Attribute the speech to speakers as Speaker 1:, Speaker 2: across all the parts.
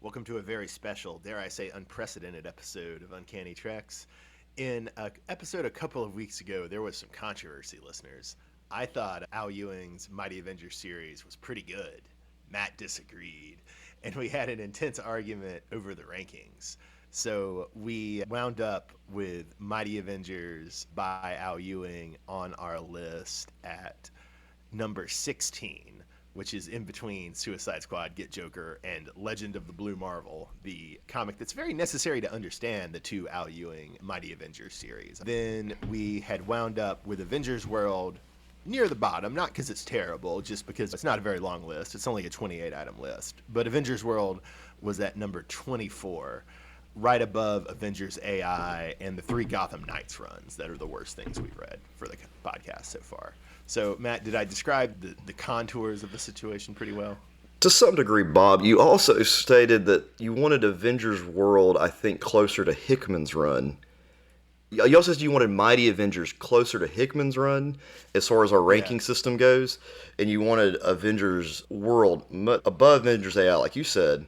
Speaker 1: Welcome to a very special, dare I say unprecedented episode of Uncanny Treks. In an episode a couple of weeks ago, there was some controversy, listeners. I thought Al Ewing's Mighty Avengers series was pretty good. Matt disagreed, and we had an intense argument over the rankings. So we wound up with Mighty Avengers by Al Ewing on our list at number 16, which is in between Suicide Squad, Get Joker, and Legend of the Blue Marvel, the comic that's very necessary to understand the two Al Ewing Mighty Avengers series. Then we had wound up with Avengers World near the bottom, not because it's terrible, just because it's not a very long list. It's only a 28-item list. But Avengers World was at number 24, right above Avengers AI and the 3 Gotham Knights runs that are the worst things we've read for the podcast so far. So, Matt, did I describe the contours of the situation pretty well?
Speaker 2: To some degree, Bob. You also stated that you wanted Avengers World, I think, closer to Hickman's run. You also said you wanted Mighty Avengers closer to Hickman's run as far as our ranking system goes, and you wanted Avengers World above Avengers AI, like you said.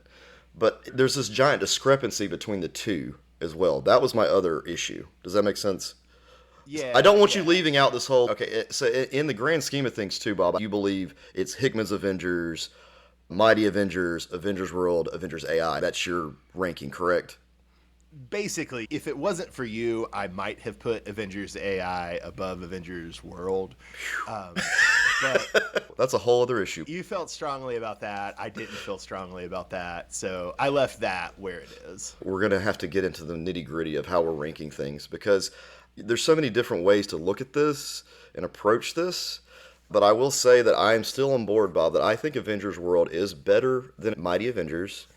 Speaker 2: But there's this giant discrepancy between the two as well. That was my other issue. Does that make sense?
Speaker 1: Yeah.
Speaker 2: I don't want you leaving out this whole... Okay, so in the grand scheme of things too, Bob, you believe it's Hickman's Avengers, Mighty Avengers, Avengers World, Avengers AI. That's your ranking, correct?
Speaker 1: Basically, if it wasn't for you, I might have put Avengers AI above Avengers World. But
Speaker 2: that's a whole other issue.
Speaker 1: You felt strongly about that. I didn't feel strongly about that. So I left that where it is.
Speaker 2: We're going to have to get into the nitty-gritty of how we're ranking things because there's so many different ways to look at this and approach this. But I will say that I am still on board, Bob, that I think Avengers World is better than Mighty Avengers.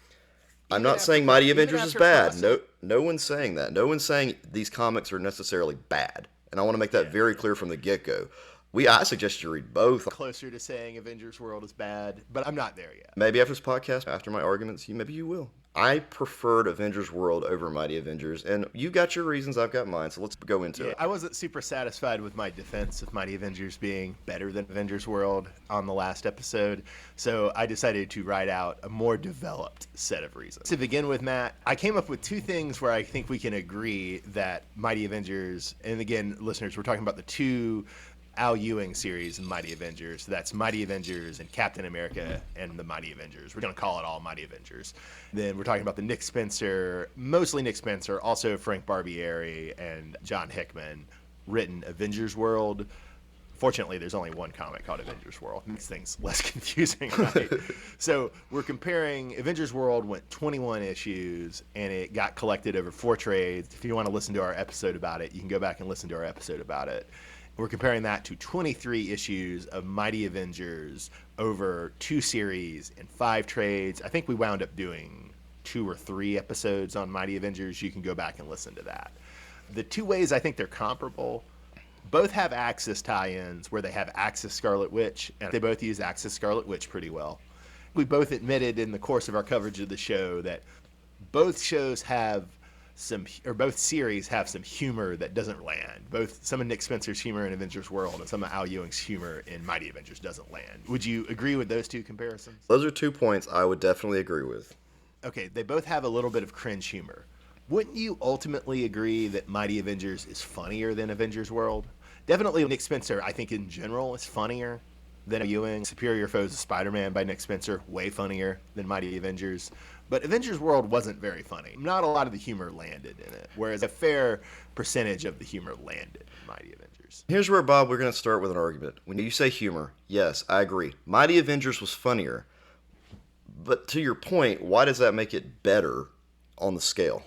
Speaker 2: I'm not saying Mighty Avengers is bad. No one's saying that. No one's saying these comics are necessarily bad. And I want to make that very clear from the get-go. I suggest you read both.
Speaker 1: Closer to saying Avengers World is bad, but I'm not there yet.
Speaker 2: Maybe after this podcast, after my arguments, maybe you will. I preferred Avengers World over Mighty Avengers, and you got your reasons, I've got mine, so let's go into it.
Speaker 1: I wasn't super satisfied with my defense of Mighty Avengers being better than Avengers World on the last episode, so I decided to write out a more developed set of reasons. To begin with, Matt, I came up with 2 things where I think we can agree that Mighty Avengers, and again, listeners, we're talking about the 2 Al Ewing series in Mighty Avengers. That's Mighty Avengers and Captain America and the Mighty Avengers. We're going to call it all Mighty Avengers. Then we're talking about the Nick Spencer, mostly Nick Spencer, also Frank Barbieri and John Hickman, written Avengers World. Fortunately, there's only one comic called Avengers World. It makes things less confusing, right? So we're comparing Avengers World went 21 issues, and it got collected over 4 trades. If you want to listen to our episode about it, you can go back and listen to our episode about it. We're comparing that to 23 issues of Mighty Avengers over 2 series and 5 trades. I think we wound up doing 2 or 3 episodes on Mighty Avengers. You can go back and listen to that. The 2 ways I think they're comparable, both have Axis tie-ins where they have Axis Scarlet Witch, and they both use Axis Scarlet Witch pretty well. We both admitted in the course of our coverage of the show that both shows have both series have some humor that doesn't land. Some of Nick Spencer's humor in Avengers World and some of Al Ewing's humor in Mighty Avengers doesn't land. Would you agree with those 2 comparisons?
Speaker 2: Those are 2 points I would definitely agree with.
Speaker 1: Okay, they both have a little bit of cringe humor. Wouldn't you ultimately agree that Mighty Avengers is funnier than Avengers World? Definitely Nick Spencer, I think in general, is funnier than Ewing. Superior Foes of Spider-Man by Nick Spencer, way funnier than Mighty Avengers. But Avengers World wasn't very funny. Not a lot of the humor landed in it, whereas a fair percentage of the humor landed in Mighty Avengers.
Speaker 2: Here's where, Bob, we're going to start with an argument. When you say humor, yes, I agree. Mighty Avengers was funnier. But to your point, why does that make it better on the scale?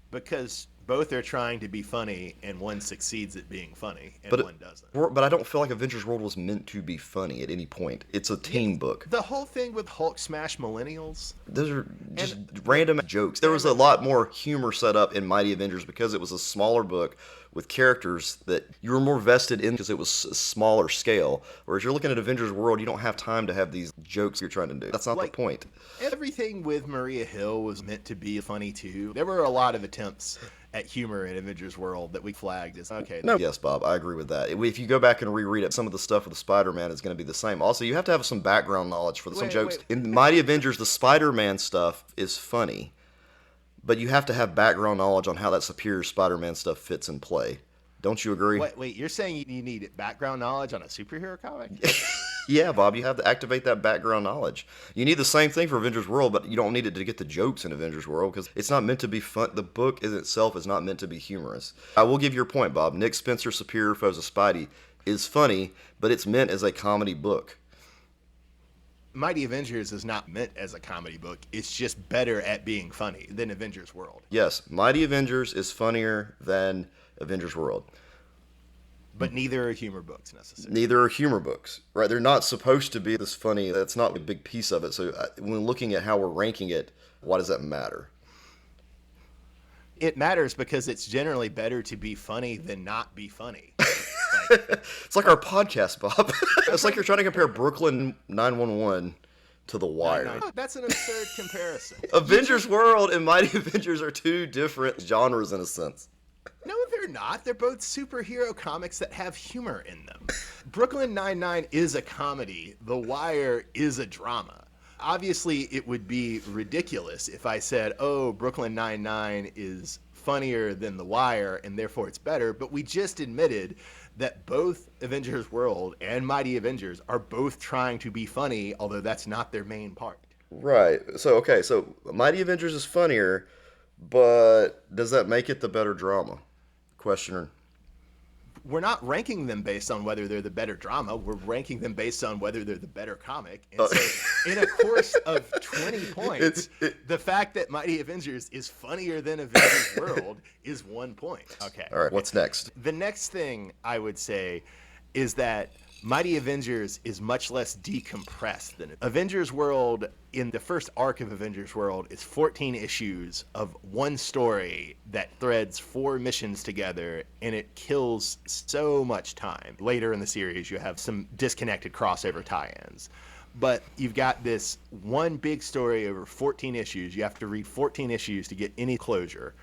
Speaker 1: Because both are trying to be funny, and one succeeds at being funny, and one doesn't.
Speaker 2: But I don't feel like Avengers World was meant to be funny at any point. It's a team book.
Speaker 1: The whole thing with Hulk smash millennials.
Speaker 2: Those are just random jokes. There was a lot more humor set up in Mighty Avengers because it was a smaller book with characters that you were more vested in because it was a smaller scale. Whereas you're looking at Avengers World, you don't have time to have these jokes you're trying to do. That's not the point.
Speaker 1: Everything with Maria Hill was meant to be funny too. There were a lot of attempts at humor in Avengers World that we flagged as okay.
Speaker 2: No, yes, Bob, I agree with that. If you go back and reread it, some of the stuff with the Spider-Man is going to be the same. Also, you have to have some background knowledge for some jokes. In Mighty Avengers, the Spider-Man stuff is funny, but you have to have background knowledge on how that superior Spider-Man stuff fits in play. Don't you agree?
Speaker 1: Wait, you're saying you need background knowledge on a superhero comic?
Speaker 2: Yeah, Bob, you have to activate that background knowledge. You need the same thing for Avengers World, but you don't need it to get the jokes in Avengers World because it's not meant to be fun. The book in itself is not meant to be humorous. I will give your point, Bob. Nick Spencer's Superior Foes of Spidey is funny, but it's meant as a comedy book.
Speaker 1: Mighty Avengers is not meant as a comedy book. It's just better at being funny than Avengers World.
Speaker 2: Yes, Mighty Avengers is funnier than Avengers World.
Speaker 1: But neither are humor books necessarily.
Speaker 2: Neither are humor books, right? They're not supposed to be this funny. That's not a big piece of it. So when looking at how we're ranking it, why does that matter?
Speaker 1: It matters because it's generally better to be funny than not be funny.
Speaker 2: It's like our podcast, Bob. It's like you're trying to compare Brooklyn 911 to The Wire.
Speaker 1: No, that's an absurd comparison.
Speaker 2: Avengers World and Mighty Avengers are two different genres in a sense.
Speaker 1: No, they're not. They're both superhero comics that have humor in them. Brooklyn Nine-Nine is a comedy. The Wire is a drama. Obviously, it would be ridiculous if I said, oh, Brooklyn Nine-Nine is funnier than The Wire, and therefore it's better. But we just admitted that both Avengers World and Mighty Avengers are both trying to be funny, although that's not their main part.
Speaker 2: Right. So Mighty Avengers is funnier, but does that make it the better drama? Questioner.
Speaker 1: We're not ranking them based on whether they're the better drama. We're ranking them based on whether they're the better comic. And so in a course of 20 points, the fact that Mighty Avengers is funnier than Avengers World is 1 point. Okay.
Speaker 2: All right, what's next?
Speaker 1: The next thing I would say is that Mighty Avengers is much less decompressed than Avengers World. In the first arc of Avengers World is 14 issues of one story that threads 4 missions together, and it kills so much time. Later in the series, you have some disconnected crossover tie-ins. But you've got this one big story over 14 issues. You have to read 14 issues to get any closure.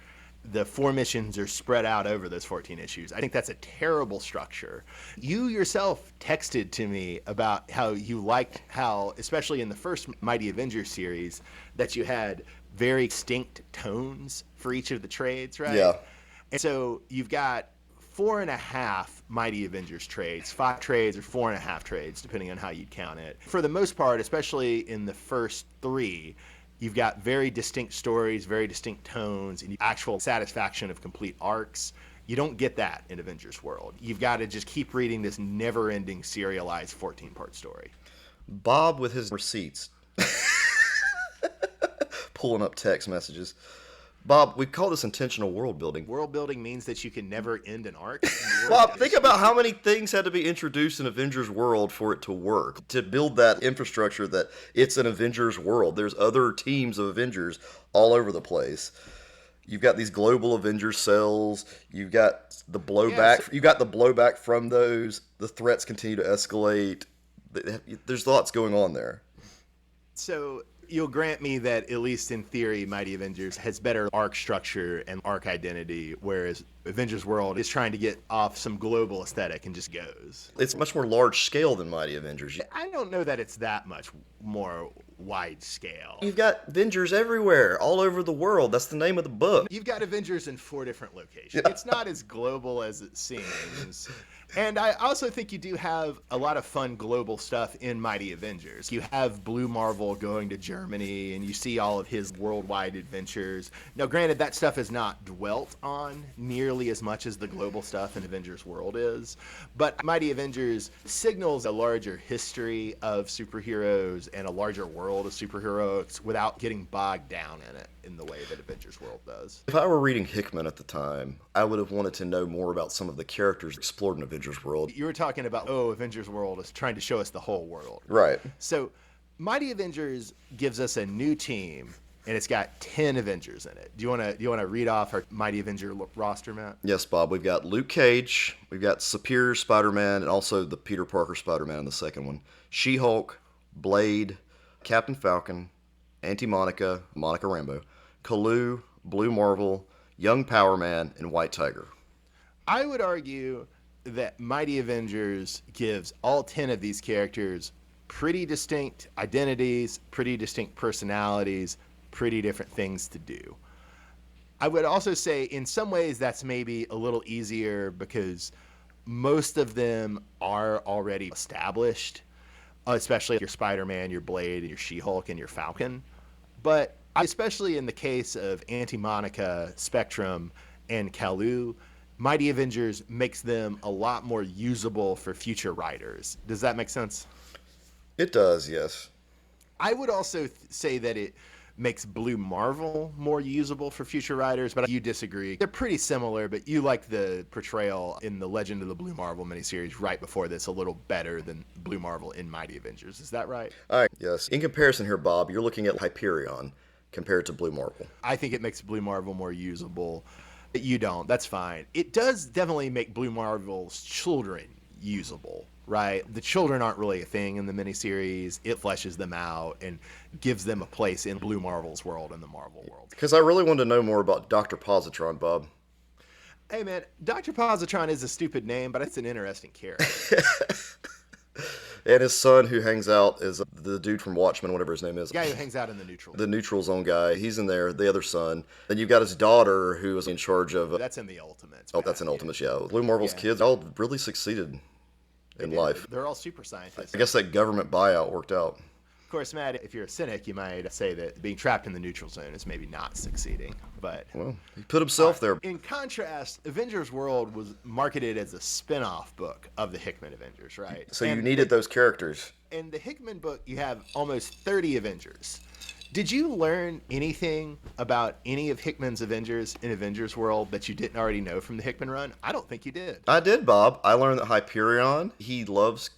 Speaker 1: The 4 missions are spread out over those 14 issues. I think that's a terrible structure. You yourself texted to me about how you liked how, especially in the first Mighty Avengers series, that you had very distinct tones for each of the trades, right?
Speaker 2: Yeah.
Speaker 1: And so you've got 4.5 Mighty Avengers trades, 5 trades or 4.5 trades, depending on how you count it. For the most part, especially in the first 3, you've got very distinct stories, very distinct tones, and actual satisfaction of complete arcs. You don't get that in Avengers World. You've got to just keep reading this never-ending serialized 14-part story.
Speaker 2: Bob with his receipts. Pulling up text messages. Bob, we call this intentional world building.
Speaker 1: World building means that you can never end an arc.
Speaker 2: Bob, think about how many things had to be introduced in Avengers World for it to work. To build that infrastructure that it's an Avengers world. There's other teams of Avengers all over the place. You've got these global Avengers cells. You've got the blowback.
Speaker 1: Yeah,
Speaker 2: you got the blowback from those. The threats continue to escalate. There's lots going on there.
Speaker 1: So you'll grant me that, at least in theory, Mighty Avengers has better arc structure and arc identity, whereas Avengers World is trying to get off some global aesthetic and just goes.
Speaker 2: It's much more large scale than Mighty Avengers.
Speaker 1: I don't know that it's that much more wide scale.
Speaker 2: You've got Avengers everywhere, all over the world. That's the name of the book.
Speaker 1: You've got Avengers in 4 different locations. It's not as global as it seems. And I also think you do have a lot of fun global stuff in Mighty Avengers. You have Blue Marvel going to Germany, and you see all of his worldwide adventures. Now, granted, that stuff is not dwelt on nearly as much as the global stuff in Avengers World is. But Mighty Avengers signals a larger history of superheroes and a larger world of superheroes without getting bogged down in it in the way that Avengers World does.
Speaker 2: If I were reading Hickman at the time, I would have wanted to know more about some of the characters explored in Avengers World.
Speaker 1: You were talking about, Avengers World is trying to show us the whole world.
Speaker 2: Right.
Speaker 1: So Mighty Avengers gives us a new team and it's got 10 Avengers in it. Do you want to read off our Mighty Avenger roster, Matt?
Speaker 2: Yes, Bob. We've got Luke Cage, we've got Superior Spider-Man, and also the Peter Parker Spider-Man in the second one. She-Hulk, Blade, Captain Falcon, Auntie Monica, Monica Rambeau, Kalu, Blue Marvel, Young Power Man, and White Tiger.
Speaker 1: I would argue that Mighty Avengers gives all 10 of these characters pretty distinct identities, pretty distinct personalities, pretty different things to do. I would also say in some ways that's maybe a little easier because most of them are already established, especially your Spider-Man, your Blade, and your She-Hulk, and your Falcon. But especially in the case of Auntie Monica, Spectrum, and Kalu, Mighty Avengers makes them a lot more usable for future writers. Does that make sense?
Speaker 2: It does, yes.
Speaker 1: I would also say that it makes Blue Marvel more usable for future writers, but you disagree. They're pretty similar, but you like the portrayal in the Legend of the Blue Marvel miniseries right before this a little better than Blue Marvel in Mighty Avengers. Is that right?
Speaker 2: All right, yes. In comparison here, Bob, you're looking at Hyperion compared to Blue Marvel.
Speaker 1: I think it makes Blue Marvel more usable. You don't. That's fine. It does definitely make Blue Marvel's children usable, right? The children aren't really a thing in the miniseries. It fleshes them out and gives them a place in Blue Marvel's world and the Marvel world.
Speaker 2: Because I really wanted to know more about Dr. Positron, Bob.
Speaker 1: Hey, man, Dr. Positron is a stupid name, but it's an interesting character.
Speaker 2: And his son, who hangs out, is the dude from Watchmen, whatever his name is.
Speaker 1: The guy who hangs out in the neutral.
Speaker 2: The neutral zone guy. He's in there, the other son. Then you've got his daughter, who is in charge of...
Speaker 1: That's in the Ultimates.
Speaker 2: Oh, that's in Ultimates, yeah. Blue Marvel's kids all really succeeded in life.
Speaker 1: They're all super scientists.
Speaker 2: I guess that government buyout worked out.
Speaker 1: Of course, Matt, if you're a cynic, you might say that being trapped in the neutral zone is maybe not succeeding. But
Speaker 2: well, he put himself there.
Speaker 1: In contrast, Avengers World was marketed as a spin-off book of the Hickman Avengers, right?
Speaker 2: So you needed those characters.
Speaker 1: In the Hickman book, you have almost 30 Avengers. Did you learn anything about any of Hickman's Avengers in Avengers World that you didn't already know from the Hickman run? I don't think you did.
Speaker 2: I did, Bob. I learned that Hyperion, he loves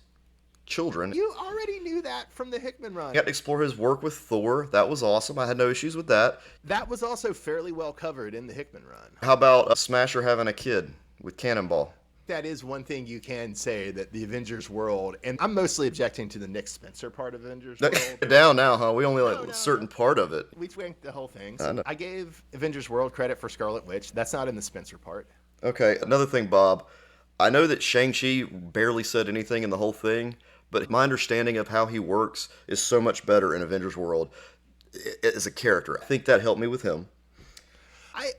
Speaker 2: children.
Speaker 1: You already knew that from the Hickman run.
Speaker 2: You got to explore his work with Thor. That was awesome. I had no issues with that.
Speaker 1: That was also fairly well covered in the Hickman run.
Speaker 2: How about Smasher having a kid with Cannonball?
Speaker 1: That is one thing you can say, that the Avengers World, and I'm mostly objecting to the Nick Spencer part of Avengers World.
Speaker 2: Down now, huh? We only like a certain part of it.
Speaker 1: We ranked the whole thing. So I gave Avengers World credit for Scarlet Witch. That's not in the Spencer part.
Speaker 2: Okay, another thing, Bob. I know that Shang-Chi barely said anything in the whole thing, but my understanding of how he works is so much better in Avengers World as a character. I think that helped me with him.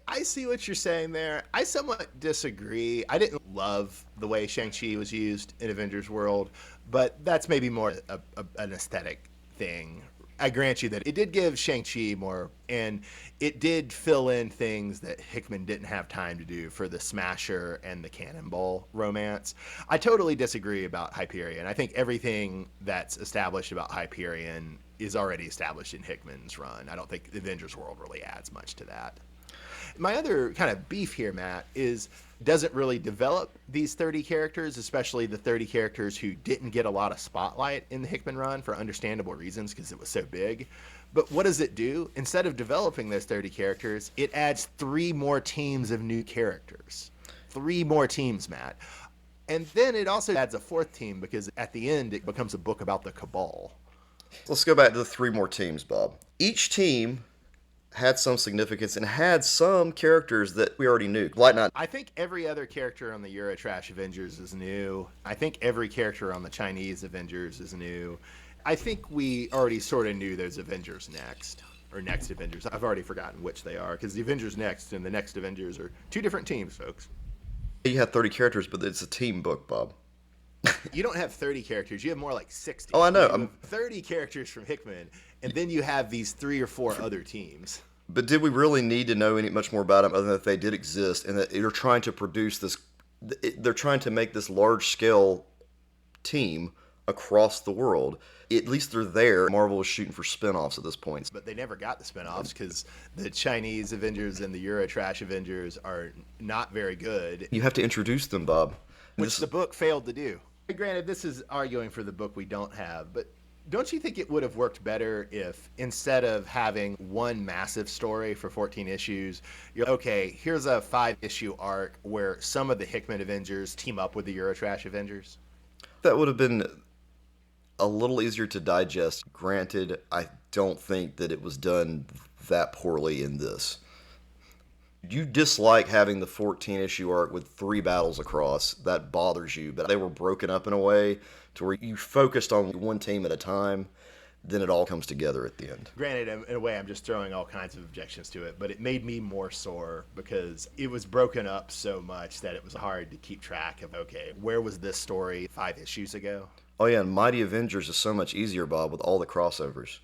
Speaker 1: I see what you're saying there. I somewhat disagree. I didn't love the way Shang-Chi was used in Avengers World, but that's maybe more an aesthetic thing. I grant you that it did give Shang-Chi more, and it did fill in things that Hickman didn't have time to do for the Smasher and the Cannonball romance. I totally disagree about Hyperion. I think everything that's established about Hyperion is already established in Hickman's run. I don't think Avengers World really adds much to that. My other kind of beef here, Matt, is doesn't really develop these 30 characters, especially the 30 characters who didn't get a lot of spotlight in the Hickman run for understandable reasons because it was so big. But what does it do? Instead of developing those 30 characters, it adds 3 more teams of new characters. 3 more teams, Matt. And then it also adds a 4th team because at the end it becomes a book about the Cabal.
Speaker 2: Let's go back to the 3 more teams, Bob. Each team had some significance and had some characters that we already knew. Like not.
Speaker 1: I think every other character on the Eurotrash Avengers is new. I think every character on the Chinese Avengers is new. I think we already sort of knew those Avengers next, or next Avengers. I've already forgotten which they are, because the Avengers Next and the Next Avengers are 2 different teams, folks.
Speaker 2: You had 30 characters, but it's a team book, Bob.
Speaker 1: You don't have 30 characters. You have more like 60.
Speaker 2: Oh, I know.
Speaker 1: You have 30 characters from Hickman, and then you have these 3 or 4 other teams.
Speaker 2: But did we really need to know any much more about them other than that they did exist and that they're trying to produce this? They're trying to make this large-scale team across the world. At least they're there. Marvel was shooting for spinoffs at this point.
Speaker 1: But they never got the spinoffs because the Chinese Avengers and the Eurotrash Avengers are not very good.
Speaker 2: You have to introduce them, Bob.
Speaker 1: Which the book failed to do. Granted, this is arguing for the book we don't have, but Don't you think it would have worked better if instead of having one massive story for 14 issues, you're okay, here's a 5-issue arc where some of the Hickman Avengers team up with the Eurotrash Avengers?
Speaker 2: That would have been a little easier to digest. Granted, I don't think that it was done that poorly in this. You dislike having the 14-issue arc with 3 battles across. That bothers you, but they were broken up in a way to where you focused on one team at a time, then it all comes together at the end.
Speaker 1: Granted, in a way, I'm just throwing all kinds of objections to it, but it made me more sore because it was broken up so much that it was hard to keep track of, okay, where was this story 5 issues ago?
Speaker 2: Oh yeah, and Mighty Avengers is so much easier, Bob, with all the crossovers.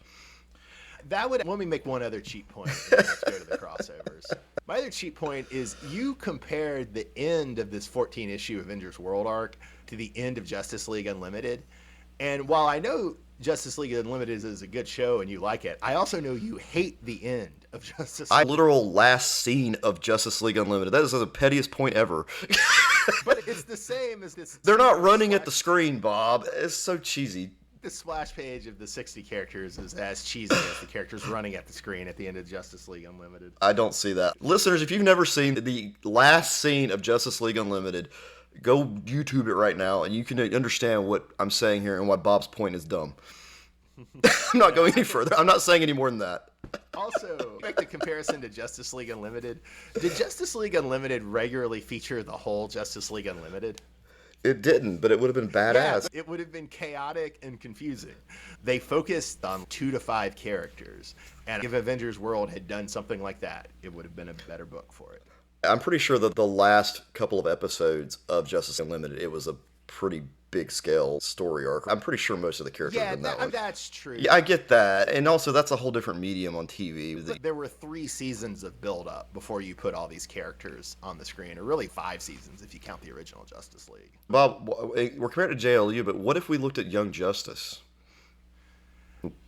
Speaker 1: Let me make one other cheat point. Let's go to the crossovers. My other cheat point is you compared the end of this 14-issue Avengers World arc to the end of Justice League Unlimited. And while I know Justice League Unlimited is a good show and you like it, I also know you hate the end of Justice League.
Speaker 2: Literal last scene of Justice League Unlimited. That is the pettiest point ever.
Speaker 1: But it's the same as this.
Speaker 2: They're not running at the screen, Bob. It's so cheesy.
Speaker 1: The splash page of the 60 characters is as cheesy as the characters running at the screen at the end of Justice League Unlimited.
Speaker 2: I don't see that. Listeners, if you've never seen the last scene of Justice League Unlimited, go YouTube it right now and you can understand what I'm saying here and why Bob's point is dumb. I'm not going any further. I'm not saying any more than that.
Speaker 1: Also, make the comparison to Justice League Unlimited. Did Justice League Unlimited regularly feature the whole Justice League Unlimited?
Speaker 2: It didn't, but it would have been badass.
Speaker 1: Yeah, it would have been chaotic and confusing. They focused on 2 to 5 characters, and if Avengers World had done something like that, it would have been a better book for it.
Speaker 2: I'm pretty sure that the last couple of episodes of Justice Unlimited, it was a pretty big scale story arc. I'm pretty sure most of the characters in that one.
Speaker 1: That's true.
Speaker 2: Yeah, I get that. And also, that's a whole different medium on TV.
Speaker 1: There were 3 seasons of build-up before you put all these characters on the screen, or really 5 seasons if you count the original Justice League.
Speaker 2: Bob, we're compared to JLU, but what if we looked at Young Justice?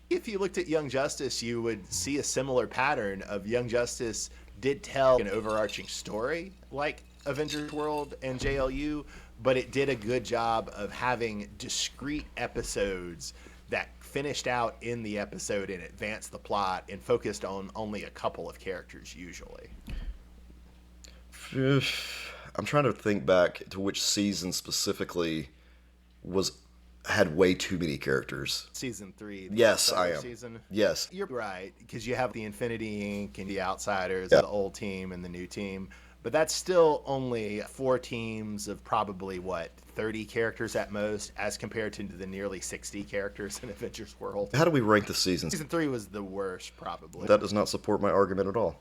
Speaker 1: If you looked at Young Justice, you would see a similar pattern of Young Justice did tell an overarching story like Avengers World and JLU, but it did a good job of having discrete episodes that finished out in the episode and advanced the plot and focused on only a couple of characters usually.
Speaker 2: I'm trying to think back to which season specifically had way too many characters.
Speaker 1: Season 3.
Speaker 2: Yes, I am.
Speaker 1: Season.
Speaker 2: Yes.
Speaker 1: You're right, because you have the Infinity Inc. and the Outsiders,
Speaker 2: Yeah.
Speaker 1: the old team and the new team. But that's still only 4 teams of probably, 30 characters at most, as compared to the nearly 60 characters in Avengers World.
Speaker 2: How do we rank the seasons?
Speaker 1: Season 3 was the worst, probably.
Speaker 2: That does not support my argument at all.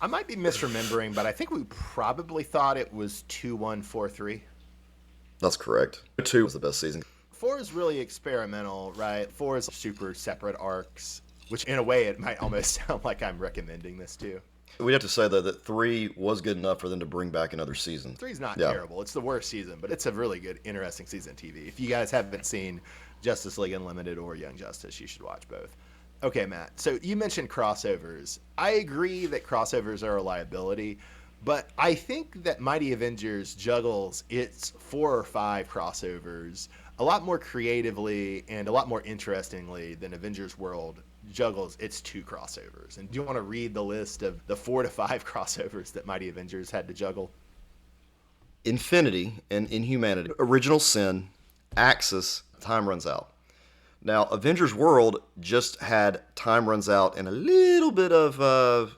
Speaker 1: I might be misremembering, but I think we probably thought it was 2-1-4-3.
Speaker 2: That's correct. 2 was the best season.
Speaker 1: 4 is really experimental, right? 4 is super separate arcs, which in a way it might almost sound like I'm recommending this too.
Speaker 2: We'd have to say, though, that 3 was good enough for them to bring back another season.
Speaker 1: 3's not
Speaker 2: Yeah.
Speaker 1: terrible. It's the worst season, but it's a really good, interesting season of TV. If you guys haven't seen Justice League Unlimited or Young Justice, you should watch both. Okay, Matt. So you mentioned crossovers. I agree that crossovers are a liability, but I think that Mighty Avengers juggles its 4 or 5 crossovers a lot more creatively and a lot more interestingly than Avengers World juggles its 2 crossovers. And do you want to read the list of the 4 to 5 crossovers that Mighty Avengers had to juggle?
Speaker 2: Infinity and Inhumanity, Original Sin, Axis, Time Runs Out. Now, Avengers World just had Time Runs Out and a little bit of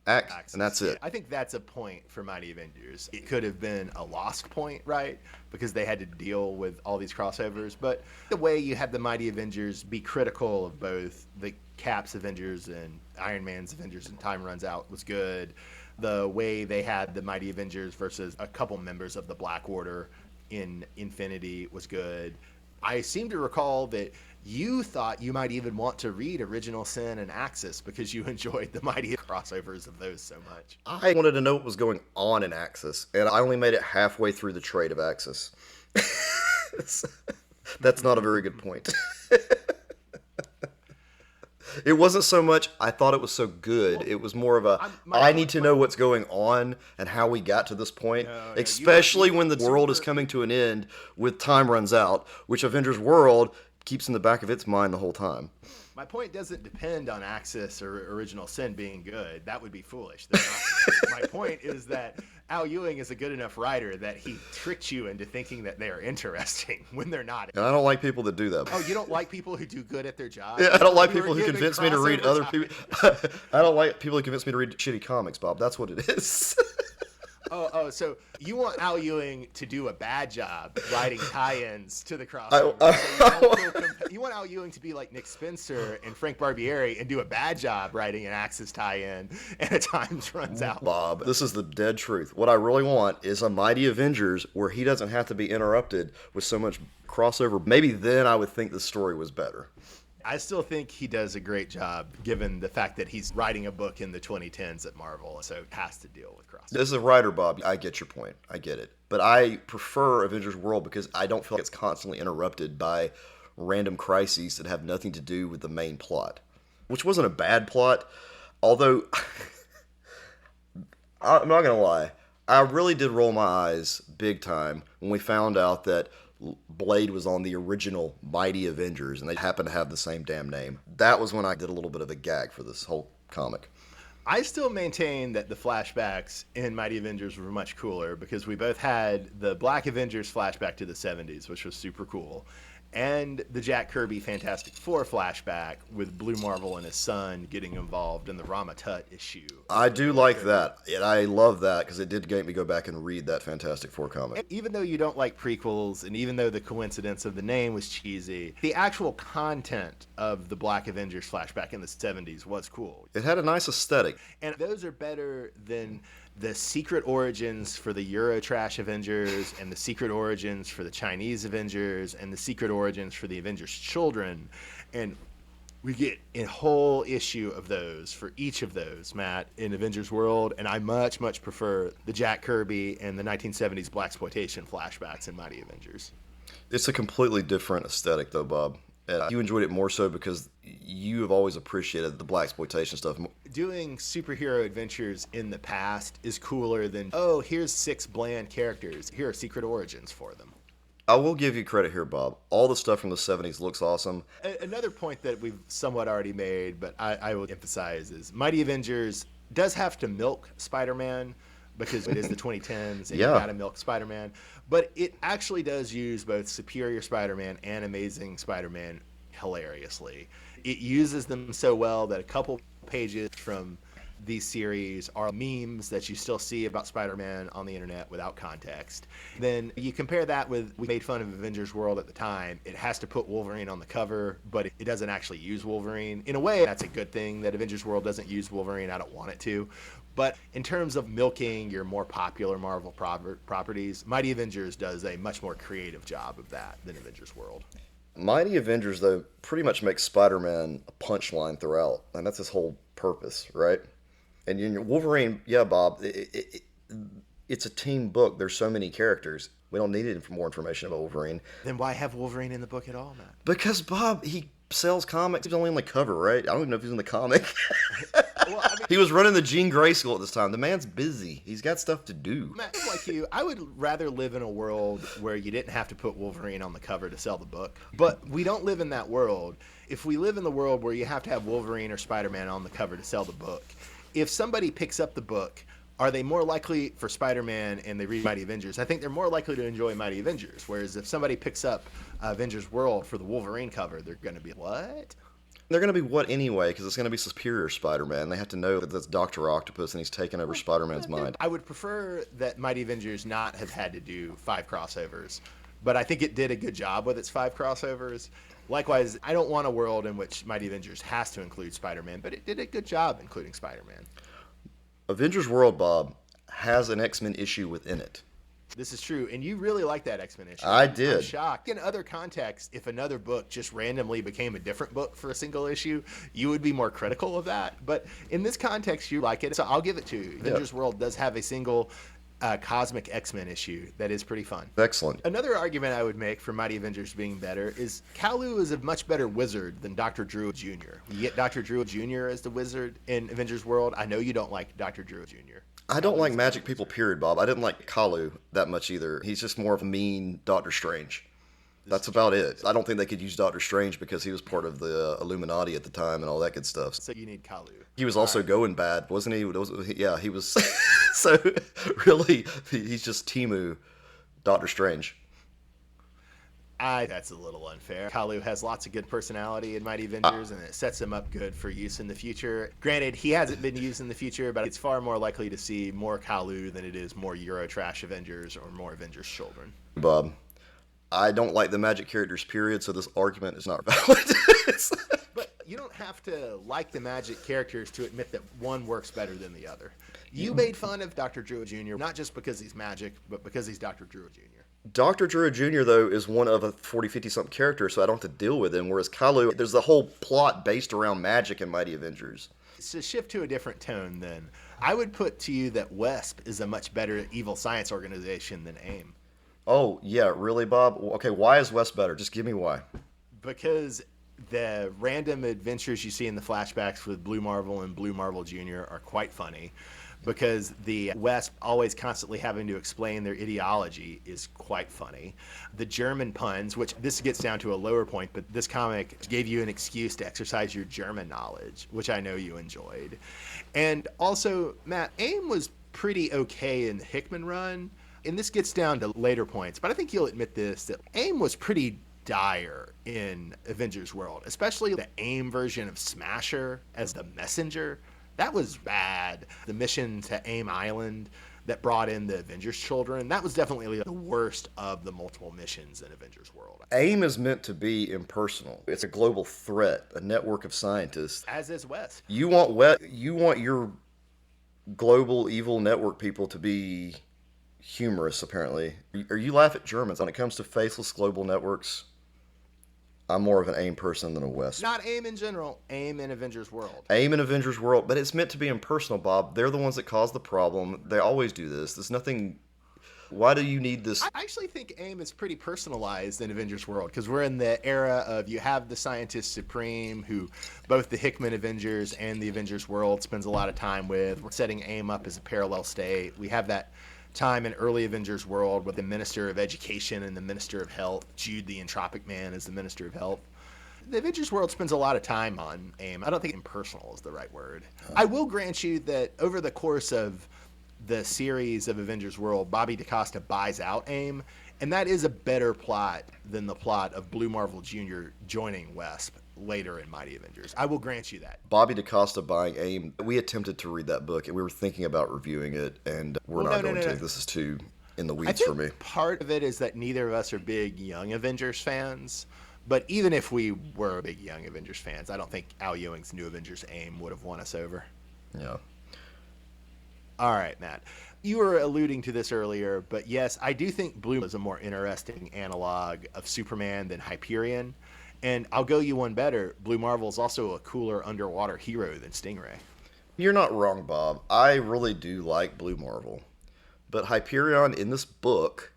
Speaker 2: Axis, and that's it.
Speaker 1: I think that's a point for Mighty Avengers. It could have been a lost point, right? Because they had to deal with all these crossovers. But the way you had the Mighty Avengers be critical of both the Cap's Avengers and Iron Man's Avengers and Time Runs Out was good. The way they had the Mighty Avengers versus a couple members of the Black Order in Infinity was good. I seem to recall that you thought you might even want to read Original Sin and Axis because you enjoyed the mighty crossovers of those so much.
Speaker 2: I wanted to know what was going on in Axis, and I only made it halfway through the trade of Axis. That's not a very good point. It wasn't so much I thought it was so good. It was more of I need to know what's going on and how we got to this point, especially when the world is coming to an end with Time Runs Out, which Avengers World keeps in the back of its mind the whole time.
Speaker 1: My point doesn't depend on Axis or Original Sin being good. That would be foolish. They're not. My point is that Al Ewing is a good enough writer that he tricks you into thinking that they are interesting when they're not.
Speaker 2: And I don't like people that do that.
Speaker 1: Oh, you don't like people who do good at their job?
Speaker 2: Yeah, I don't like people who convince me to read other people. I don't like people who convince me to read shitty comics, Bob. That's what it is.
Speaker 1: So you want Al Ewing to do a bad job writing tie-ins to the crossover. You want Al Ewing to be like Nick Spencer and Frank Barbieri and do a bad job writing an Axis tie-in, and at times runs out.
Speaker 2: Bob, this is the dead truth. What I really want is a Mighty Avengers where he doesn't have to be interrupted with so much crossover. Maybe then I would think the story was better.
Speaker 1: I still think he does a great job, given the fact that he's writing a book in the 2010s at Marvel, so has to deal with crossover.
Speaker 2: As a writer, Bob, I get your point. I get it. But I prefer Avengers World because I don't feel like it's constantly interrupted by random crises that have nothing to do with the main plot. Which wasn't a bad plot, although, I'm not going to lie, I really did roll my eyes big time when we found out that Blade was on the original Mighty Avengers, and they happen to have the same damn name. That was when I did a little bit of a gag for this whole comic.
Speaker 1: I still maintain that the flashbacks in Mighty Avengers were much cooler because we both had the Black Avengers flashback to the 70s, which was super cool, and the Jack Kirby Fantastic Four flashback with Blue Marvel and his son getting involved in the Rama Tut issue.
Speaker 2: I do like that, and I love that because it did make me go back and read that Fantastic Four comic.
Speaker 1: And even though you don't like prequels, and even though the coincidence of the name was cheesy, the actual content of the Black Avengers flashback in the 70s was cool.
Speaker 2: It had a nice aesthetic.
Speaker 1: And those are better than the secret origins for the Eurotrash Avengers and the secret origins for the Chinese Avengers and the secret origins for the Avengers Children. And we get a whole issue of those for each of those, Matt, in Avengers World. And I much, much prefer the Jack Kirby and the 1970s blaxploitation flashbacks in Mighty Avengers.
Speaker 2: It's a completely different aesthetic, though, Bob. And you enjoyed it more so because you have always appreciated the blaxploitation stuff.
Speaker 1: Doing superhero adventures in the past is cooler than, oh, here's 6 bland characters. Here are secret origins for them.
Speaker 2: I will give you credit here, Bob. All the stuff from the 70s looks awesome.
Speaker 1: Another point that we've somewhat already made, but I will emphasize, is Mighty Avengers does have to milk Spider-Man because it is the 2010s and you gotta milk Spider-Man. But it actually does use both Superior Spider-Man and Amazing Spider-Man hilariously. It uses them so well that a couple pages from these series are memes that you still see about Spider-Man on the internet without context. Then you compare that with, we made fun of Avengers World at the time. It has to put Wolverine on the cover, but it doesn't actually use Wolverine. In a way, that's a good thing that Avengers World doesn't use Wolverine. I don't want it to. But in terms of milking your more popular Marvel properties, Mighty Avengers does a much more creative job of that than Avengers World.
Speaker 2: Mighty Avengers, though, pretty much makes Spider-Man a punchline throughout. And that's his whole purpose, right? And Wolverine, yeah, Bob, it's a team book. There's so many characters. We don't need more information about Wolverine.
Speaker 1: Then why have Wolverine in the book at all, Matt?
Speaker 2: Because, Bob, he sells comics. He's only on the cover, right? I don't even know if he's in the comic.
Speaker 1: Well, I mean,
Speaker 2: he was running the Jean Grey school at this time. The man's busy. He's got stuff to do.
Speaker 1: Matt, like you, I would rather live in a world where you didn't have to put Wolverine on the cover to sell the book. But we don't live in that world. If we live in the world where you have to have Wolverine or Spider-Man on the cover to sell the book, if somebody picks up the book, are they more likely for Spider-Man and they read Mighty Avengers? I think they're more likely to enjoy Mighty Avengers. Whereas if somebody picks up Avengers World for the Wolverine cover, they're going to be, what?
Speaker 2: They're going to be what anyway? Because it's going to be Superior Spider-Man. They have to know that that's Dr. Octopus and he's taken over Spider-Man's mind.
Speaker 1: I would prefer that Mighty Avengers not have had to do 5 crossovers. But I think it did a good job with its 5 crossovers. Likewise, I don't want a world in which Mighty Avengers has to include Spider-Man, but it did a good job including Spider-Man.
Speaker 2: Avengers World, Bob, has an X-Men issue within it.
Speaker 1: This is true, and you really like that X-Men issue.
Speaker 2: I did.
Speaker 1: I'm shocked. In other contexts, if another book just randomly became a different book for a single issue, you would be more critical of that. But in this context, you like it, so I'll give it to you. Avengers World does have a single cosmic X-Men issue that is pretty fun.
Speaker 2: Excellent.
Speaker 1: Another argument I would make for Mighty Avengers being better is Kalu is a much better wizard than Dr. Druid Jr. You get Dr. Druid Jr. as the wizard in Avengers World. I know you don't like Dr. Druid Jr.
Speaker 2: I don't like magic people, period, Bob. I didn't like Kalu that much either. He's just more of a mean Doctor Strange. That's about it. I don't think they could use Doctor Strange because he was part of the Illuminati at the time and all that good stuff.
Speaker 1: So you need Kalu.
Speaker 2: He was also going bad, wasn't he? Yeah, he was. So really, he's just Timu, Doctor Strange.
Speaker 1: That's a little unfair. Kalu has lots of good personality in Mighty Avengers, and it sets him up good for use in the future. Granted, he hasn't been used in the future, but it's far more likely to see more Kalu than it is more Eurotrash Avengers or more Avengers Children.
Speaker 2: Bob, I don't like the magic characters, period, so this argument is not valid.
Speaker 1: But you don't have to like the magic characters to admit that one works better than the other. You made fun of Dr. Druid Jr., not just because he's magic, but because he's Dr. Druid Jr.
Speaker 2: Dr. Druid Jr., though, is one of a 40, 50-something character, so I don't have to deal with him, whereas Kalu, there's the whole plot based around magic in Mighty Avengers.
Speaker 1: To shift to a different tone, then, I would put to you that WESP is a much better evil science organization than AIM.
Speaker 2: Oh, yeah, really, Bob? Okay, why is West better? Just give me why.
Speaker 1: Because the random adventures you see in the flashbacks with Blue Marvel and Blue Marvel Jr. are quite funny. Because the West always constantly having to explain their ideology is quite funny. The German puns, which this gets down to a lower point, but this comic gave you an excuse to exercise your German knowledge, which I know you enjoyed. And also, Matt, AIM was pretty okay in the Hickman run, and this gets down to later points, but I think you'll admit this, that AIM was pretty dire in Avengers World, especially the AIM version of Smasher as the messenger. That was bad. The mission to AIM Island that brought in the Avengers Children, that was definitely the worst of the multiple missions in Avengers World.
Speaker 2: AIM is meant to be impersonal. It's a global threat, a network of scientists.
Speaker 1: As is West.
Speaker 2: You want your global evil network people to be humorous, apparently. Or you laugh at Germans. When it comes to faceless global networks, I'm more of an AIM person than a West.
Speaker 1: Not AIM in general, AIM in Avengers World.
Speaker 2: AIM in Avengers World, but it's meant to be impersonal, Bob. They're the ones that cause the problem. They always do this. There's nothing... Why do you need this?
Speaker 1: I actually think AIM is pretty personalized in Avengers World, because we're in the era of you have the Scientist Supreme, who both the Hickman Avengers and the Avengers World spends a lot of time with. We're setting AIM up as a parallel state. We have that time in early Avengers World with the Minister of Education and the Minister of Health. Jude the Entropic Man is the Minister of Health. The Avengers World spends a lot of time on AIM. I don't think impersonal is the right word. I will grant you that over the course of the series of Avengers World, Bobby DaCosta buys out AIM, and that is a better plot than the plot of Blue Marvel Jr. joining WESP later in Mighty Avengers. I will grant you that.
Speaker 2: Bobby DaCosta buying AIM. We attempted to read that book, and we were thinking about reviewing it, and we're not going to. This is too in the weeds for me.
Speaker 1: Part of it is that neither of us are big Young Avengers fans, but even if we were big Young Avengers fans, I don't think Al Ewing's New Avengers AIM would have won us over.
Speaker 2: Yeah.
Speaker 1: All right, Matt. You were alluding to this earlier, but yes, I do think Blue is a more interesting analog of Superman than Hyperion. And I'll go you one better. Blue Marvel is also a cooler underwater hero than Stingray.
Speaker 2: You're not wrong, Bob. I really do like Blue Marvel. But Hyperion, in this book,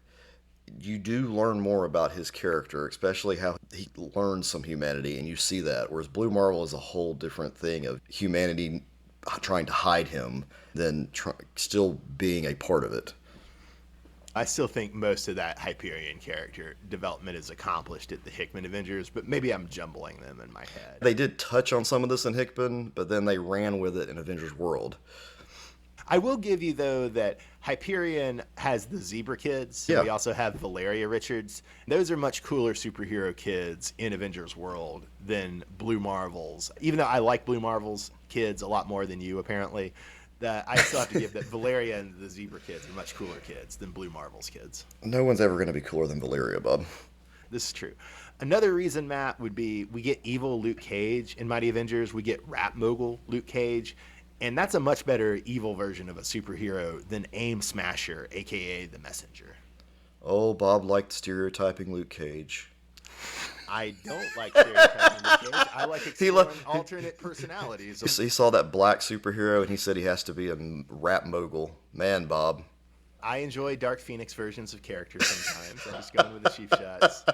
Speaker 2: you do learn more about his character, especially how he learns some humanity, and you see that. Whereas Blue Marvel is a whole different thing of humanity trying to hide him than still being a part of it.
Speaker 1: I still think most of that Hyperion character development is accomplished at the Hickman Avengers, but maybe I'm jumbling them in my head.
Speaker 2: They did touch on some of this in Hickman, but then they ran with it in Avengers World.
Speaker 1: I will give you, though, that Hyperion has the Zebra Kids.
Speaker 2: Yeah.
Speaker 1: We also have Valeria Richards. Those are much cooler superhero kids in Avengers World than Blue Marvel's. Even though I like Blue Marvel's kids a lot more than you, apparently, that I still have to give that Valeria and the Zebra Kids are much cooler kids than Blue Marvel's kids.
Speaker 2: No one's ever going to be cooler than Valeria, Bob.
Speaker 1: This is true. Another reason, Matt, would be we get evil Luke Cage in Mighty Avengers. We get rap mogul Luke Cage. And that's a much better evil version of a superhero than AIM Smasher, a.k.a. the Messenger.
Speaker 2: Oh, Bob liked stereotyping Luke Cage.
Speaker 1: I don't like stereotyping Luke Cage. I like exploring alternate personalities.
Speaker 2: He saw that black superhero, and he said he has to be a rap mogul. Man, Bob.
Speaker 1: I enjoy Dark Phoenix versions of characters sometimes. I'm just going with the cheap shots.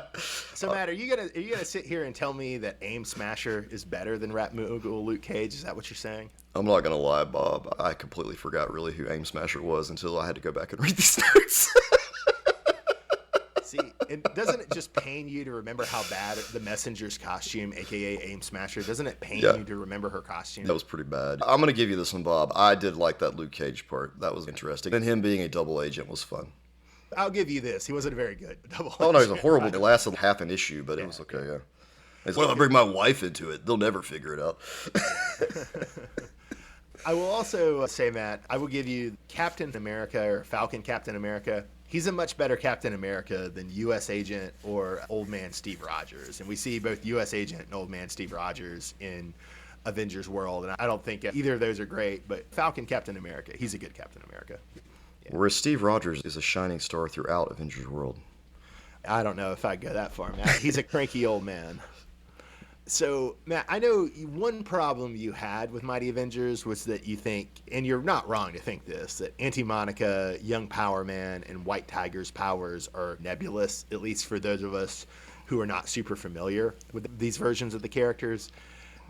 Speaker 1: So, Matt, are you gonna sit here and tell me that AIM Smasher is better than rap mogul Luke Cage? Is that what you're saying?
Speaker 2: I'm not going to lie, Bob. I completely forgot really who AIM Smasher was until I had to go back and read these notes.
Speaker 1: See, And doesn't it just pain you to remember how bad the Messenger's costume, aka Aim Smasher, doesn't it pain you to remember her costume?
Speaker 2: That was pretty bad. I'm going to give you this one, Bob. I did like that Luke Cage part. That was interesting. And him being a double agent was fun.
Speaker 1: I'll give you this. He wasn't very good.
Speaker 2: Oh, no, it was horrible. It lasted half an issue, but it was okay, yeah. It's well, I'll bring my wife into it. They'll never figure it out.
Speaker 1: I will also say, Matt, I will give you Captain America or Falcon Captain America. He's a much better Captain America than U.S. Agent or Old Man Steve Rogers. And we see both U.S. Agent and Old Man Steve Rogers in Avengers World. And I don't think either of those are great, but Falcon Captain America, he's a good Captain America.
Speaker 2: Yeah. Whereas Steve Rogers is a shining star throughout Avengers World.
Speaker 1: I don't know if I'd go that far, Matt. He's a cranky old man. So, Matt, I know one problem you had with Mighty Avengers was that you think, and you're not wrong to think this, that Anti-Monica, Young Power Man, and White Tiger's powers are nebulous, at least for those of us who are not super familiar with these versions of the characters.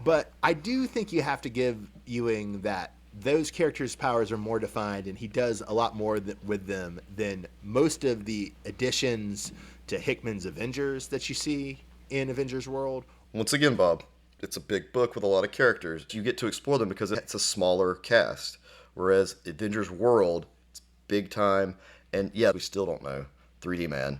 Speaker 1: But I do think you have to give Ewing that those characters' powers are more defined, and he does a lot more with them than most of the additions to Hickman's Avengers that you see in Avengers World.
Speaker 2: Once again, Bob, it's a big book with a lot of characters. You get to explore them because it's a smaller cast. Whereas Avengers World, it's big time. And yeah, we still don't know 3D Man.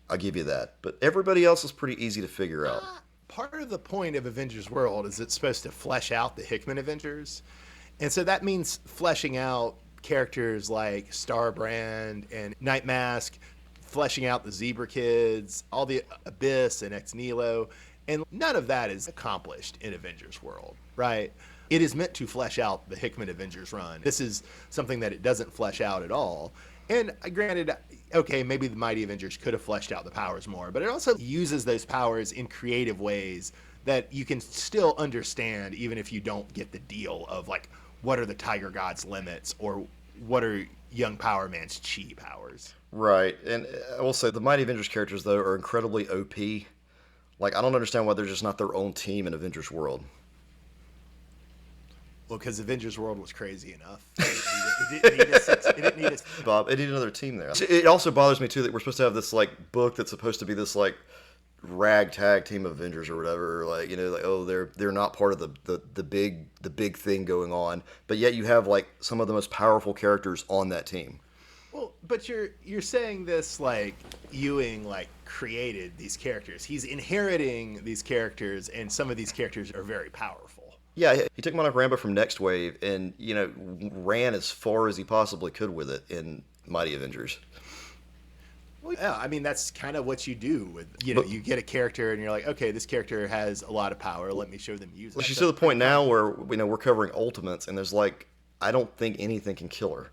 Speaker 2: I'll give you that. But everybody else is pretty easy to figure out.
Speaker 1: Part of the point of Avengers World is it's supposed to flesh out the Hickman Avengers. And so that means fleshing out characters like Starbrand and Night Mask, fleshing out the Zebra Kids, all the Abyss and Ex Nihilo. And none of that is accomplished in Avengers World, right? It is meant to flesh out the Hickman Avengers run. This is something that it doesn't flesh out at all. And granted, okay, maybe the Mighty Avengers could have fleshed out the powers more, but it also uses those powers in creative ways that you can still understand even if you don't get the deal of, like, what are the Tiger God's limits or what are Young Power Man's chi powers.
Speaker 2: Right. And I will say the Mighty Avengers characters, though, are incredibly OP. Like, I don't understand why they're just not their own team in Avengers World.
Speaker 1: Well, because Avengers World was crazy enough. It didn't need a
Speaker 2: Bob, it needed another team there. It also bothers me, too, that we're supposed to have this, like, book that's supposed to be this, like, ragtag team of Avengers or whatever. Like, you know, like, oh, they're not part of the big thing going on. But yet you have, like, some of the most powerful characters on that team.
Speaker 1: Well, but you're saying this like Ewing like created these characters. He's inheriting these characters, and some of these characters are very powerful.
Speaker 2: Yeah, he took Monica Rambeau from Next Wave and, you know, ran as far as he possibly could with it in Mighty Avengers.
Speaker 1: Well, yeah, I mean, that's kind of what you do with, you know, you get a character and you're like, okay, this character has a lot of power. Let me show them use it.
Speaker 2: Well, she's to the point now where, you know, we're covering Ultimates, and there's like, I don't think anything can kill her.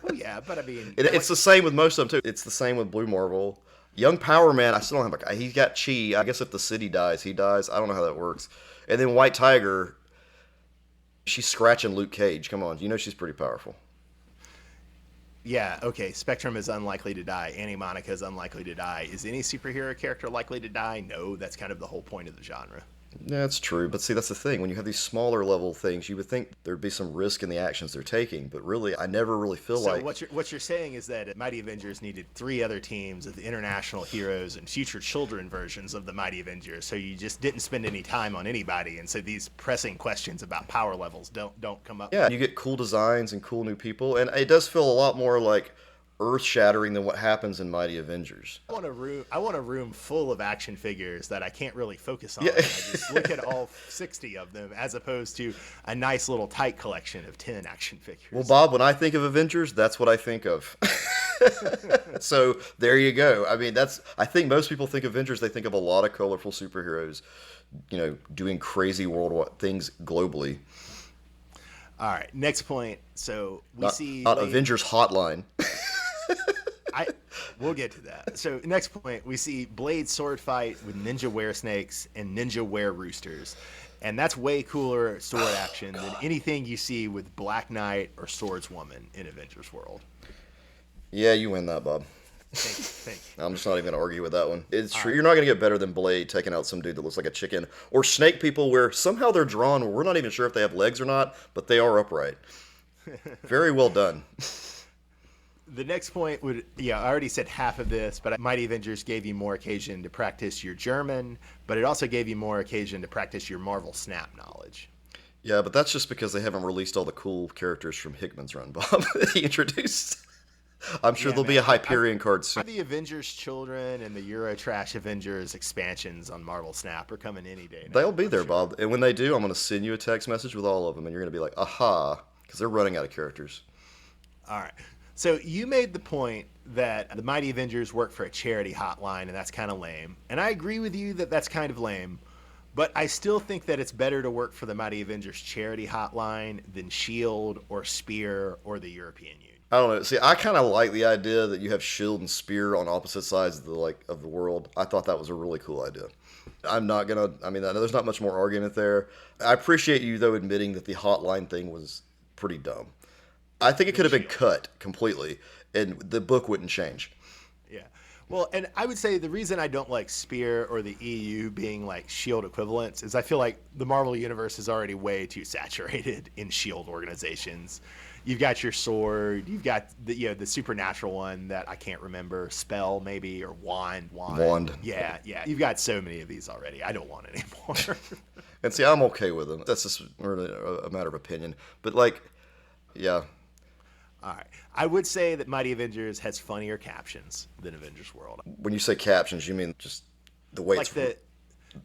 Speaker 1: Well, yeah, but I mean...
Speaker 2: It's the same with most of them, too. It's the same with Blue Marvel. Young Power Man, I still don't have he's got chi. I guess if the city dies, he dies. I don't know how that works. And then White Tiger, she's scratching Luke Cage. Come on, you know she's pretty powerful.
Speaker 1: Yeah, okay, Spectrum is unlikely to die. Anti-Monica is unlikely to die. Is any superhero character likely to die? No, that's kind of the whole point of the genre.
Speaker 2: Yeah, that's true. But see, that's the thing. When you have these smaller level things, you would think there'd be some risk in the actions they're taking. But really, I never really feel like...
Speaker 1: So what you're saying is that Mighty Avengers needed 3 other teams of the international heroes and future children versions of the Mighty Avengers. So you just didn't spend any time on anybody. And so these pressing questions about power levels don't come up.
Speaker 2: Yeah, you get cool designs and cool new people. And it does feel a lot more like earth-shattering than what happens in Mighty Avengers.
Speaker 1: I want a room full of action figures that I can't really focus on. Yeah. I just look at all 60 of them as opposed to a nice little tight collection of 10 action figures.
Speaker 2: Well, Bob, when I think of Avengers, that's what I think of. So there you go. I mean, I think most people think Avengers, they think of a lot of colorful superheroes, you know, doing crazy worldwide things globally.
Speaker 1: All right, next point. So we see
Speaker 2: Avengers Hotline.
Speaker 1: We'll get to that. So next point, we see Blade sword fight with ninja were-snakes and ninja were-roosters. And that's way cooler sword action than anything you see with Black Knight or Swordswoman in Avengers World.
Speaker 2: Yeah, you win that, Bob.
Speaker 1: Thank you.
Speaker 2: I'm just not even going to argue with that one. It's true. You're not going to get better than Blade taking out some dude that looks like a chicken. Or snake people where somehow they're drawn where we're not even sure if they have legs or not, but they are upright. Very well done.
Speaker 1: The next point would, yeah, I already said half of this, but Mighty Avengers gave you more occasion to practice your German, but it also gave you more occasion to practice your Marvel Snap knowledge.
Speaker 2: Yeah, but that's just because they haven't released all the cool characters from Hickman's run, Bob, that he introduced. I'm sure
Speaker 1: Yeah,
Speaker 2: there'll be
Speaker 1: man.
Speaker 2: a Hyperion card soon.
Speaker 1: The Avengers Children and the Eurotrash Avengers expansions on Marvel Snap are coming any day now,
Speaker 2: They'll be
Speaker 1: I'm
Speaker 2: there,
Speaker 1: sure.
Speaker 2: Bob. And when they do, I'm going to send you a text message with all of them, and you're going to be like, aha, because they're running out of characters.
Speaker 1: All right. So you made the point that the Mighty Avengers work for a charity hotline, and that's kind of lame. And I agree with you that that's kind of lame. But I still think that it's better to work for the Mighty Avengers charity hotline than Shield or Spear or the European Union.
Speaker 2: I don't know. See, I kind of like the idea that you have Shield and Spear on opposite sides of the world. I thought that was a really cool idea. I'm not gonna. I mean, I know there's not much more argument there. I appreciate you though admitting that the hotline thing was pretty dumb. I think it could have been cut completely, and the book wouldn't change.
Speaker 1: Yeah. Well, and I would say the reason I don't like Spear or the EU being like Shield equivalents is I feel like the Marvel Universe is already way too saturated in Shield organizations. You've got your sword, you've got the supernatural one that I can't remember, spell maybe, or wand. Yeah. You've got so many of these already. I don't want any more.
Speaker 2: And see, I'm okay with them. That's just really a matter of opinion. But like, yeah,
Speaker 1: All right. I would say that Mighty Avengers has funnier captions than Avengers World.
Speaker 2: when you say captions, you mean just the way
Speaker 1: Like
Speaker 2: it's.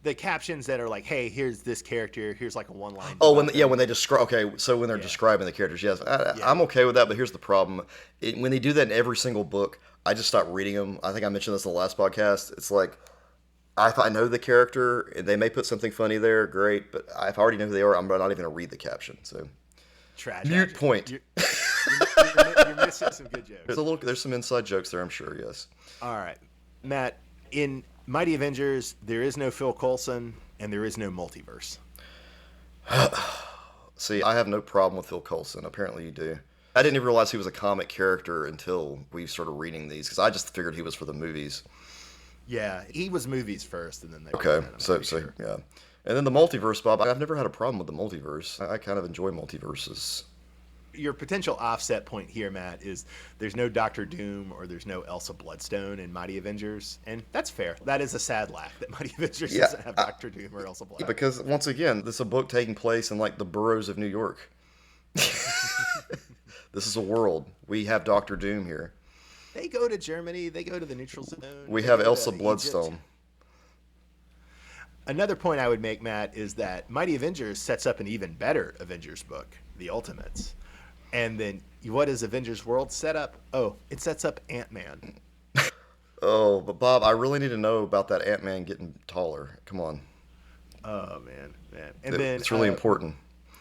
Speaker 1: the captions that are like, hey, here's this character, here's like a one line.
Speaker 2: Oh, when they describe. Okay, so when they're describing the characters, yes, I'm okay with that. But here's the problem: when they do that in every single book, I just stop reading them. I think I mentioned this in the last podcast. It's like if I know the character and they may put something funny there, great. But if I already know who they are, I'm not even gonna read the caption. So
Speaker 1: Tragic.
Speaker 2: mute point.
Speaker 1: You're missing some good jokes.
Speaker 2: There's some inside jokes there, I'm sure. Yes.
Speaker 1: All right, Matt. In Mighty Avengers, there is no Phil Coulson and there is no multiverse.
Speaker 2: See, I have no problem with Phil Coulson. Apparently, you do. I didn't even realize he was a comic character until we started reading these because I just figured he was for the movies.
Speaker 1: Yeah, he was movies first, and then they.
Speaker 2: Okay,
Speaker 1: I'm
Speaker 2: so
Speaker 1: pretty sure.
Speaker 2: yeah, and then the multiverse, Bob. I've never had a problem with the multiverse. I kind of enjoy multiverses.
Speaker 1: Your potential offset point here, Matt, is there's no Doctor Doom or there's no Elsa Bloodstone in Mighty Avengers, and that's fair. That is a sad lack that Mighty Avengers doesn't have Doctor Doom or Elsa Bloodstone.
Speaker 2: Because once again, this is a book taking place in like the boroughs of New York. This is a world. We have Doctor Doom here.
Speaker 1: They go to Germany. They go to the neutral zone.
Speaker 2: We
Speaker 1: they
Speaker 2: have
Speaker 1: go to
Speaker 2: Elsa
Speaker 1: Egypt.
Speaker 2: Bloodstone.
Speaker 1: Another point I would make, Matt, is that Mighty Avengers sets up an even better Avengers book, The Ultimates. And then what does Avengers World set up? Oh, it sets up Ant-Man.
Speaker 2: Oh, but Bob, I really need to know about that Ant-Man getting taller. Come on.
Speaker 1: Oh, man. And then
Speaker 2: It's really important.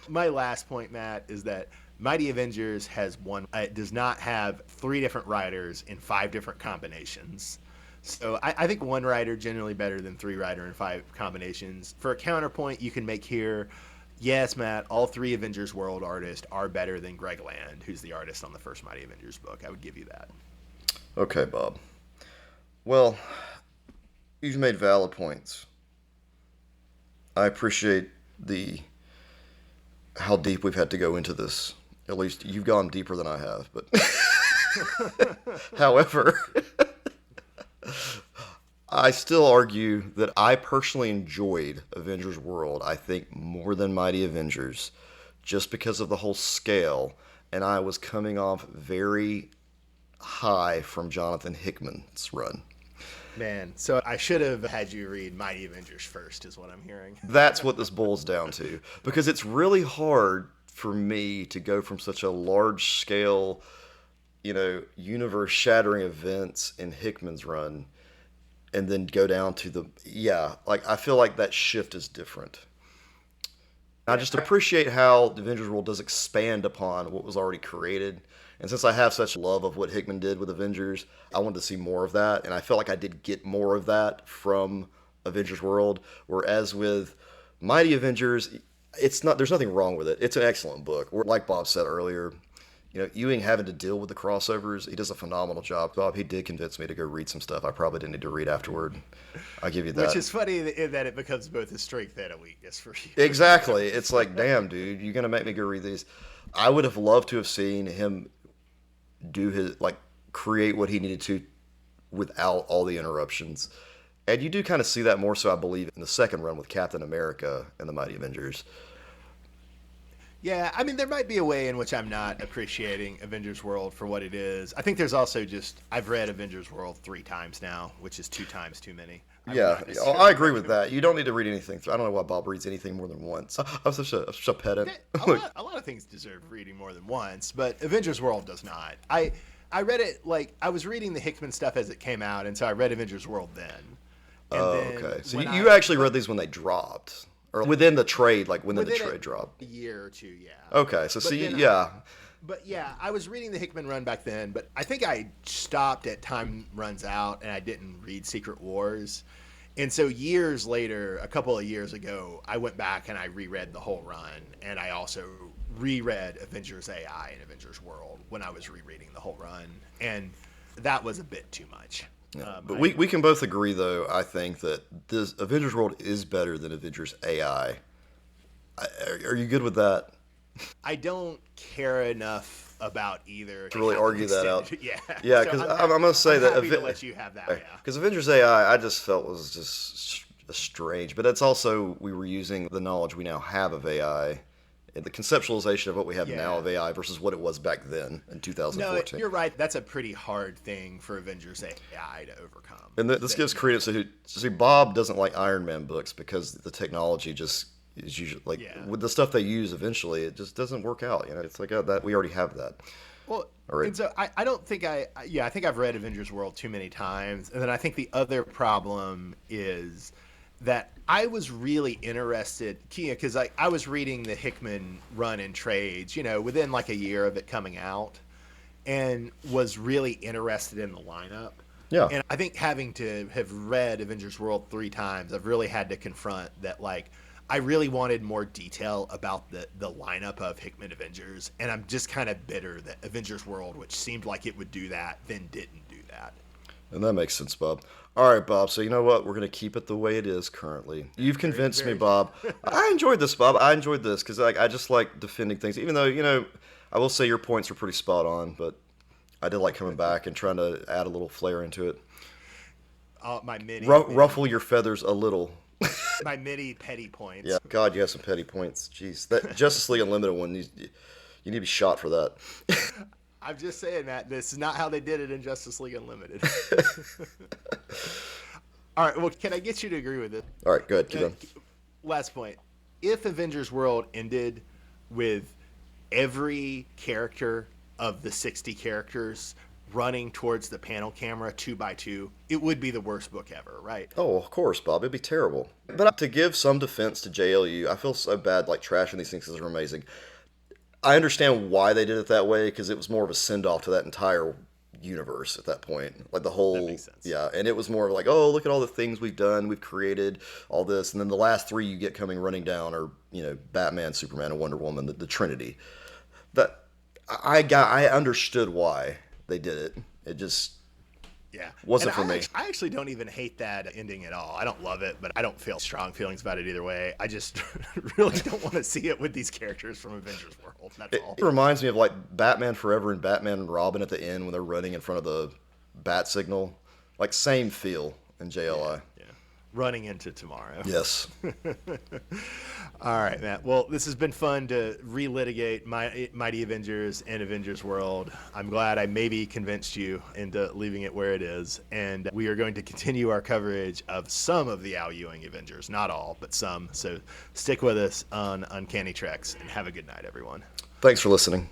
Speaker 1: My last point, Matt, is that Mighty Avengers has one. It does not have 3 different writers in 5 different combinations. So I think one writer generally better than 3 writer in 5 combinations. For a counterpoint, you can make here. Yes, Matt, all 3 Avengers World artists are better than Greg Land, who's the artist on the first Mighty Avengers book. I would give you that.
Speaker 2: Okay, Bob. Well, you've made valid points. I appreciate how deep we've had to go into this. At least you've gone deeper than I have, but however, I still argue that I personally enjoyed Avengers World, I think, more than Mighty Avengers, just because of the whole scale, and I was coming off very high from Jonathan Hickman's run.
Speaker 1: Man, so I should have had you read Mighty Avengers first, is what I'm hearing.
Speaker 2: That's what this boils down to, because it's really hard for me to go from such a large scale, universe-shattering events in Hickman's run and then go down to I feel like that shift is different. I just appreciate how the Avengers World does expand upon what was already created. And since I have such love of what Hickman did with Avengers, I wanted to see more of that. And I felt like I did get more of that from Avengers World. Whereas with Mighty Avengers, there's nothing wrong with it. It's an excellent book. Like Bob said earlier, Ewing having to deal with the crossovers, he does a phenomenal job. Bob, he did convince me to go read some stuff I probably didn't need to read afterward. I'll give you that.
Speaker 1: Which is funny that it becomes both a strength and a weakness for you.
Speaker 2: Exactly. It's like, damn, dude, you're going to make me go read these. I would have loved to have seen him do create what he needed to without all the interruptions. And you do kind of see that more so, I believe, in the second run with Captain America and the Mighty Avengers.
Speaker 1: Yeah, I mean, there might be a way in which I'm not appreciating Avengers World for what it is. I think there's also just, I've read Avengers World 3 times now, which is 2 times too many.
Speaker 2: Yeah, I agree with that. You don't need to read anything. I don't know why Bob reads anything more than once. I'm such a pedant.
Speaker 1: A lot of things deserve reading more than once, but Avengers World does not. I read it, like, I was reading the Hickman stuff as it came out, and so I read Avengers World then. And
Speaker 2: okay. So you actually read these when they dropped? Or within the trade, like when the trade dropped?
Speaker 1: A year or two, yeah.
Speaker 2: Okay, so yeah.
Speaker 1: But yeah, I was reading the Hickman run back then, but I think I stopped at Time Runs Out and I didn't read Secret Wars. And so years later, a couple of years ago, I went back and I reread the whole run, and I also reread Avengers AI and Avengers World when I was rereading the whole run, and that was a bit too much.
Speaker 2: Yeah, but we can both agree, though, I think, that this Avengers World is better than Avengers AI. Are you good with that?
Speaker 1: I don't care enough about either
Speaker 2: to really argue that out.
Speaker 1: Yeah,
Speaker 2: yeah, because so I'm going to say that.
Speaker 1: To let you have that. Yeah,
Speaker 2: because Avengers AI, I just felt was just strange, but it's also we were using the knowledge we now have of AI. The conceptualization of what we have now of AI versus what it was back then in 2014.
Speaker 1: No, you're right. That's a pretty hard thing for Avengers AI to overcome.
Speaker 2: And this gives credence to see, Bob doesn't like Iron Man books because the technology just is usually like with the stuff they use eventually, it just doesn't work out. You know, it's like that we already have that.
Speaker 1: Well, and so I don't think I think I've read Avengers World too many times, and then I think the other problem is that I was really interested, because I was reading the Hickman run in trades, within like a year of it coming out, and was really interested in the lineup.
Speaker 2: Yeah.
Speaker 1: And I think having to have read Avengers World 3 times, I've really had to confront that, like, I really wanted more detail about the lineup of Hickman Avengers, and I'm just kind of bitter that Avengers World, which seemed like it would do that, then didn't do that.
Speaker 2: And that makes sense, Bob. All right, Bob. So you know what? We're going to keep it the way it is currently. You've convinced me, Bob. I enjoyed this, Bob. I enjoyed this because I just like defending things. Even though, I will say your points are pretty spot on, but I did like coming back and trying to add a little flair into it.
Speaker 1: My mini.
Speaker 2: Ruffle your feathers a little.
Speaker 1: My mini petty points.
Speaker 2: Yeah, God, you have some petty points. Jeez. That Justice League Unlimited one, you need to be shot for that.
Speaker 1: I'm just saying, Matt, this is not how they did it in Justice League Unlimited. All right, well, can I get you to agree with it?
Speaker 2: All right, good. Keep going.
Speaker 1: Last point. If Avengers World ended with every character of the 60 characters running towards the panel camera 2 by 2, it would be the worst book ever, right?
Speaker 2: Oh, of course, Bob. It'd be terrible. But to give some defense to JLU, I feel so bad like trashing these things because they're amazing. I understand why they did it that way because it was more of a send-off to that entire universe at that point. Like the whole... That
Speaker 1: makes sense.
Speaker 2: Yeah, and it was more of like, oh, look at all the things we've done, we've created, all this. And then the last 3 you get coming running down are, Batman, Superman, and Wonder Woman, the Trinity. That I understood why they did it. It just...
Speaker 1: Yeah.
Speaker 2: Wasn't for me.
Speaker 1: I actually don't even hate that ending at all. I don't love it, but I don't feel strong feelings about it either way. I just really don't want to see it with these characters from Avengers World. That's all.
Speaker 2: It reminds me of like Batman Forever and Batman and Robin at the end when they're running in front of the bat signal. Like same feel in JLI.
Speaker 1: Yeah. Running into tomorrow.
Speaker 2: Yes.
Speaker 1: All right, Matt. Well, this has been fun to relitigate Mighty Avengers and Avengers World. I'm glad I maybe convinced you into leaving it where it is. And we are going to continue our coverage of some of the Al Ewing Avengers. Not all, but some. So stick with us on Uncanny Treks, and have a good night, everyone.
Speaker 2: Thanks for listening.